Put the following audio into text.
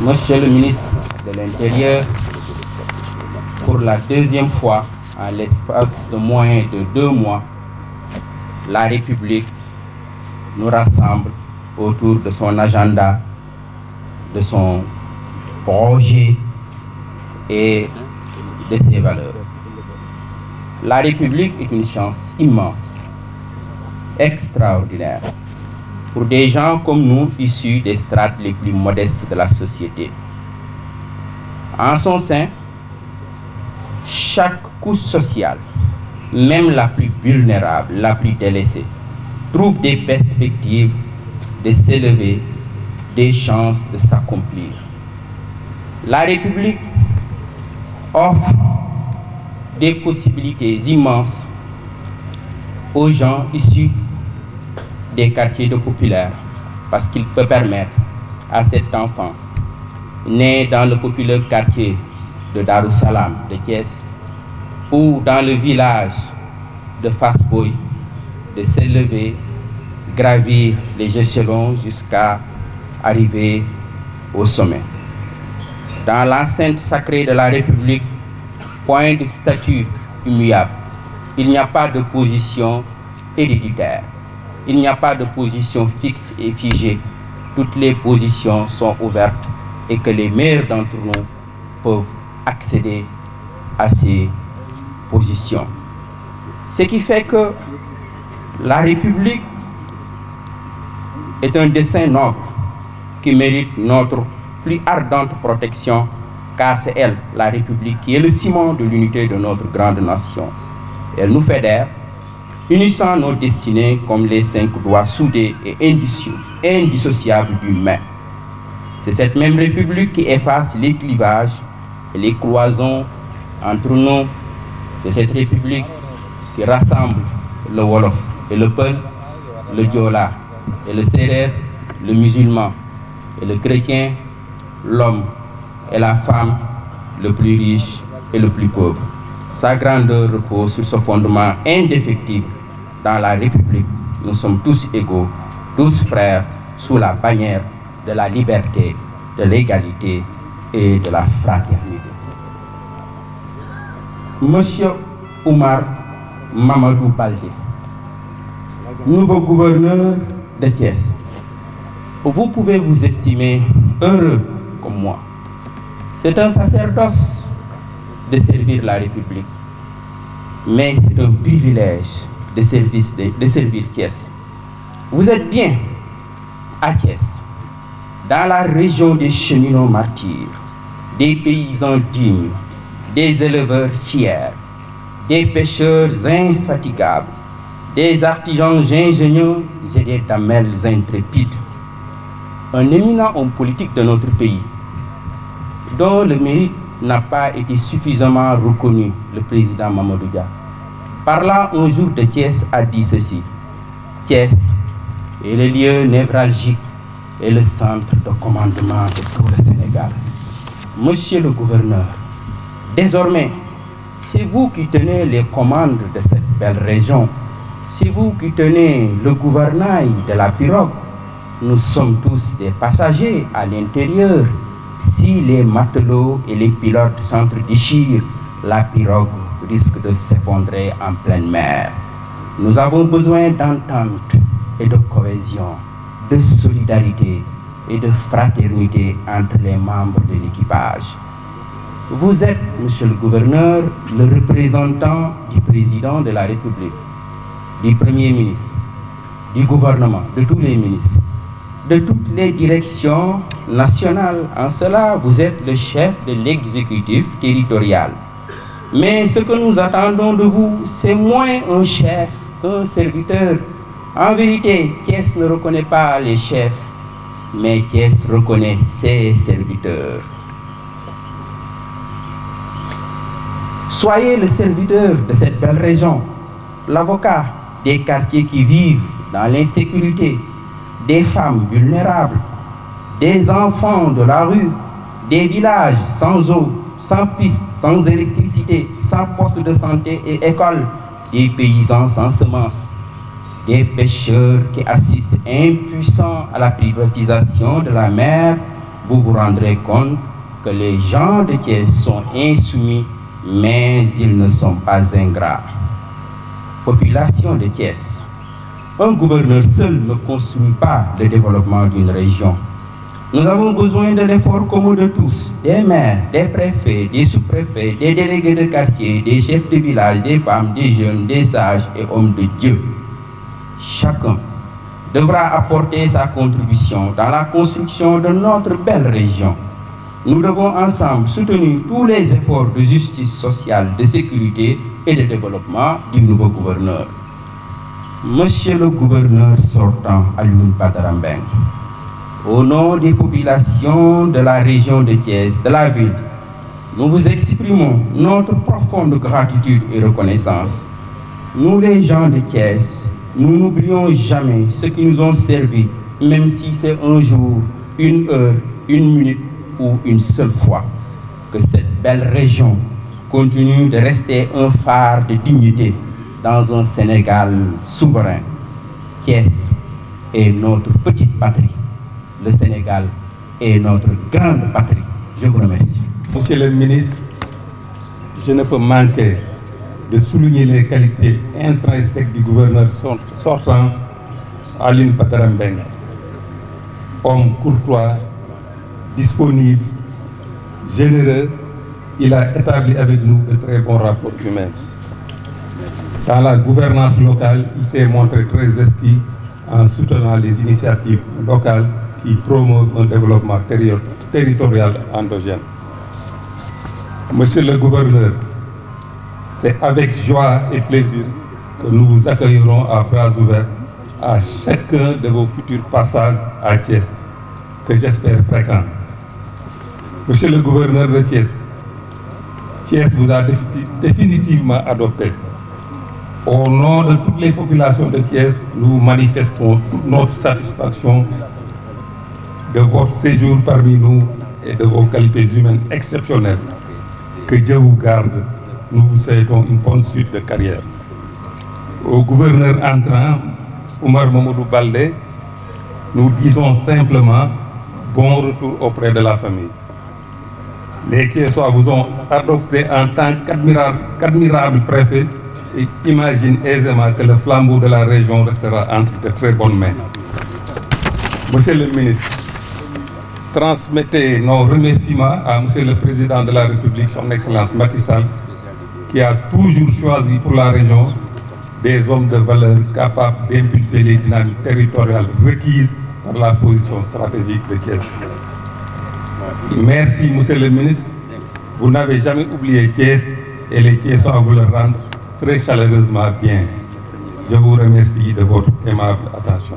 Monsieur le ministre de l'Intérieur, pour la deuxième fois, en l'espace de moins de 2 mois, la République nous rassemble autour de son agenda, de son projet et de ses valeurs. La République est une chance immense, extraordinaire, pour des gens comme nous issus des strates les plus modestes de la société. En son sein, chaque couche sociale, même la plus vulnérable, la plus délaissée, trouve des perspectives de s'élever, des chances de s'accomplir. La République offre des possibilités immenses aux gens issus des quartiers de populaires, parce qu'il peut permettre à cet enfant né dans le populaire quartier de Darussalam de Thiès ou dans le village de Fass-Boye de s'élever, gravir les échelons jusqu'à arriver au sommet. Dans l'enceinte sacrée de la République, point de statut immuable, il n'y a pas de position héréditaire, il n'y a pas de position fixe et figée. Toutes les positions sont ouvertes et que les meilleurs d'entre nous peuvent accéder à ces positions. Ce qui fait que la République est un dessein noble qui mérite notre plus ardente protection, car c'est elle, la République, qui est le ciment de l'unité de notre grande nation. Elle nous fédère, unissant nos destinées comme les 5 doigts soudés et indissociables d'une main. C'est cette même République qui efface les clivages et les cloisons entre nous. C'est cette République qui rassemble le Wolof et le Peul, le Diola et le Serer, le musulman et le chrétien, l'homme et la femme, le plus riche et le plus pauvre. Sa grandeur repose sur ce fondement indéfectible. Dans la République, nous sommes tous égaux, tous frères, sous la bannière de la liberté, de l'égalité et de la fraternité. Monsieur Oumar Mamadou Baldé, nouveau gouverneur de Thiès, vous pouvez vous estimer heureux comme moi. C'est un sacerdoce de servir la République, mais c'est un privilège de servir Thiès. Vous êtes bien à Thiès, dans la région des cheminots martyrs, des paysans dignes, des éleveurs fiers, des pêcheurs infatigables, des artisans ingénieux et des damels intrépides. Un éminent homme politique de notre pays, dont le mérite n'a pas été suffisamment reconnu, le président Mamadou Dia, parlant un jour de Thiès, a dit ceci: Thiès est le lieu névralgique et le centre de commandement de tout le Sénégal. Monsieur le gouverneur, désormais, c'est vous qui tenez les commandes de cette belle région. C'est vous qui tenez le gouvernail de la pirogue. Nous sommes tous des passagers à l'intérieur. Si les matelots et les pilotes s'entre-déchirent, la pirogue risque de s'effondrer en pleine mer. Nous avons besoin d'entente et de cohésion, de solidarité et de fraternité entre les membres de l'équipage. Vous êtes, monsieur le gouverneur, le représentant du président de la République, du Premier ministre, du gouvernement, de tous les ministres, de toutes les directions nationales. En cela, vous êtes le chef de l'exécutif territorial. Mais ce que nous attendons de vous, c'est moins un chef qu'un serviteur. En vérité, Thiès ne reconnaît pas les chefs, mais Thiès reconnaît ses serviteurs. Soyez le serviteur de cette belle région, l'avocat des quartiers qui vivent dans l'insécurité, des femmes vulnérables, des enfants de la rue, des villages sans eau, sans piste, sans électricité, sans poste de santé et école, des paysans sans semences, des pêcheurs qui assistent impuissants à la privatisation de la mer vous vous rendrez compte que les gens de Thiès sont insoumis, mais ils ne sont pas ingrats. Population de Thiès, un gouverneur seul ne construit pas le développement d'une région. Nous avons besoin de l'effort commun de tous, des maires, des préfets, des sous-préfets, des délégués de quartier, des chefs de village, des femmes, des jeunes, des sages et hommes de Dieu. Chacun devra apporter sa contribution dans la construction de notre belle région. Nous devons ensemble soutenir tous les efforts de justice sociale, de sécurité et de développement du nouveau gouverneur. Monsieur le gouverneur sortant, Alioune Badara Mbengue, au nom des populations de la région de Thiès, de la ville, nous vous exprimons notre profonde gratitude et reconnaissance. Nous, les gens de Thiès, nous n'oublions jamais ceux qui nous ont servi, même si c'est un jour, une heure, une minute ou une seule fois. Que cette belle région continue de rester un phare de dignité dans un Sénégal souverain. Thiès est notre petite patrie. Le Sénégal est notre grande patrie. Je vous remercie. Monsieur le ministre, je ne peux manquer de souligner les qualités intrinsèques du gouverneur sortant, Alioune Badara Mbengue. Homme courtois, disponible, généreux, il a établi avec nous de très bons rapports humains. Dans la gouvernance locale, il s'est montré très exquis en soutenant les initiatives locales qui promeuvent un développement territorial endogène. Monsieur le gouverneur, c'est avec joie et plaisir que nous vous accueillerons à bras ouverts à chacun de vos futurs passages à Thiès, que j'espère fréquents. Monsieur le gouverneur de Thiès, Thiès vous a définitivement adopté. Au nom de toutes les populations de Thiès, nous manifestons toute notre satisfaction de votre séjour parmi nous et de vos qualités humaines exceptionnelles. Que Dieu vous garde. Nous vous souhaitons une bonne suite de carrière. Au gouverneur entrant, Oumar Mamadou Baldé, nous disons simplement bon retour auprès de la famille. Les Thiessois vous ont adopté en tant qu'admirable préfet et imaginent aisément que le flambeau de la région restera entre de très bonnes mains. Monsieur le ministre, transmettez nos remerciements à Monsieur le Président de la République, son Excellence Macky Sall, qui a toujours choisi pour la région des hommes de valeur capables d'impulser les dynamiques territoriales requises par la position stratégique de Thiès. Merci, Monsieur le ministre. Vous n'avez jamais oublié Thiès et les Thiessois vous le rendent très chaleureusement bien. Je vous remercie de votre aimable attention.